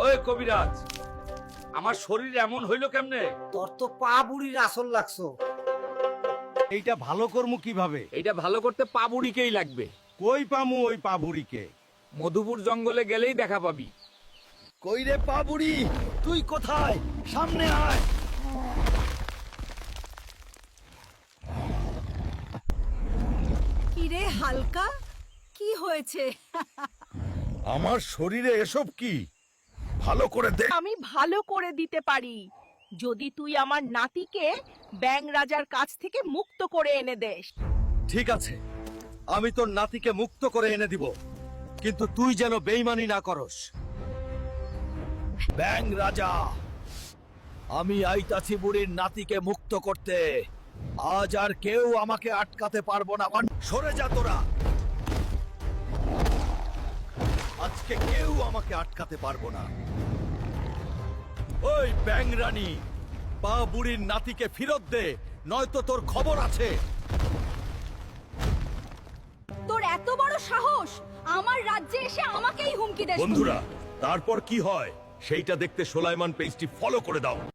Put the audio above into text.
ওই কবিরাজ, আমার শরীর এমন হইল কেমনে? তোর তো পা বুড়ির আসল লাগছো। এইটা ভালো কর্ম কিভাবে? এইটা ভালো করতে পা বুড়িকেই লাগবে। কই পামু ওই পাবুড়িকে? মধুপুর জঙ্গলে গেলেই দেখা পাবি। কই রে পাবুড়ি, তুই কোথায়? সামনে আয়। কিরে হালকা, কি হয়েছে? আমার শরীরে এসব কি? ভালো করে দেখ। আমি ভালো করে দিতে পারি যদি তুই আমার নাতিকে ব্যাং রাজার কাছ থেকে মুক্ত করে এনে দেস। ঠিক আছে, আমি তোর নাতিকে মুক্ত করে এনে দিব, কিন্তু তুই যেন বেইমানি না করস। ব্যাং রাজা, আমি আইতাছি বুড়ির নাতিকে মুক্ত করতে। আজ আর কেউ আমাকে আটকাতে পারবো না। সরে যা তোরা, আজকে কেউ আমাকে আটকাতে পারবো না। ওই ব্যাং রানী, পা বুড়ির নাতিকে ফেরত দে, নয়তো তোর খবর আছে। তোর এত বড় সাহস আমার রাজ্যে এসে আমাকেই হুমকি দেস? বন্ধুরা, তারপর কি হয় সেইটা দেখতে সোলাইমান পেজটি ফলো করে দাও।